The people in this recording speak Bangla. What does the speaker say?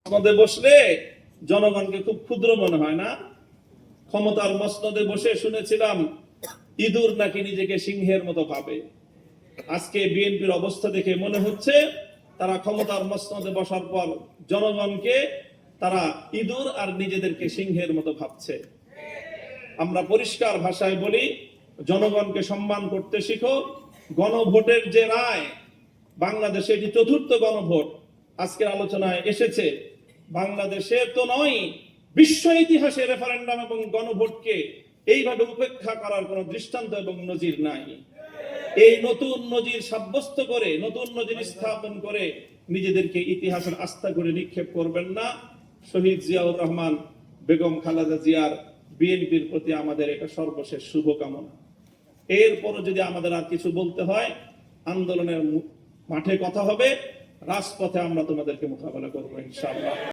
মসনদে বসলে জনগণকে খুব ক্ষুদ্র মনে হয় না? ক্ষমতার মসনদে বসে শুনেছিলাম ইঁদুর নাকি নিজেকে সিংহের মতো ভাবে। আজকে বিএনপির অবস্থা দেখে মনে হচ্ছে তারা ক্ষমতার মসনদে বসার পর জনগণকে তারা ইঁদুর আর নিজেদেরকে সিংহের মতো ভাবছে। আমরা পরিষ্কার ভাষায় বলি, জনগণকে সম্মান করতে শিখো। গণভোটের যে রায়, বাংলাদেশে এটি চতুর্থ গণভোট আজকের আলোচনায় এসেছে। বাংলাদেশে তো নয়, বিশ্ব ইতিহাসে রেফারেন্ডাম এবং গণভোটকে এইভাবে উপেক্ষা করার কোন দৃষ্টান্ত এবং নজির নাই। এই নতুন নজির সাব্যস্ত করে, নতুন নজির স্থাপন করে নিজেদেরকে ইতিহাসের আস্থা করে নিক্ষেপ করবেন না। শহীদ জিয়াউর রহমান, বেগম খালেদা জিয়ার, বিএনপির প্রতি আমাদের এটা সর্বশেষ শুভকামনা। এরপরও যদি আমাদের আর কিছু বলতে হয়, আন্দোলনের মাঠে কথা হবে, রাজপথে আমরা তোমাদেরকে মোকাবেলা করবো ইনশাআল্লাহ।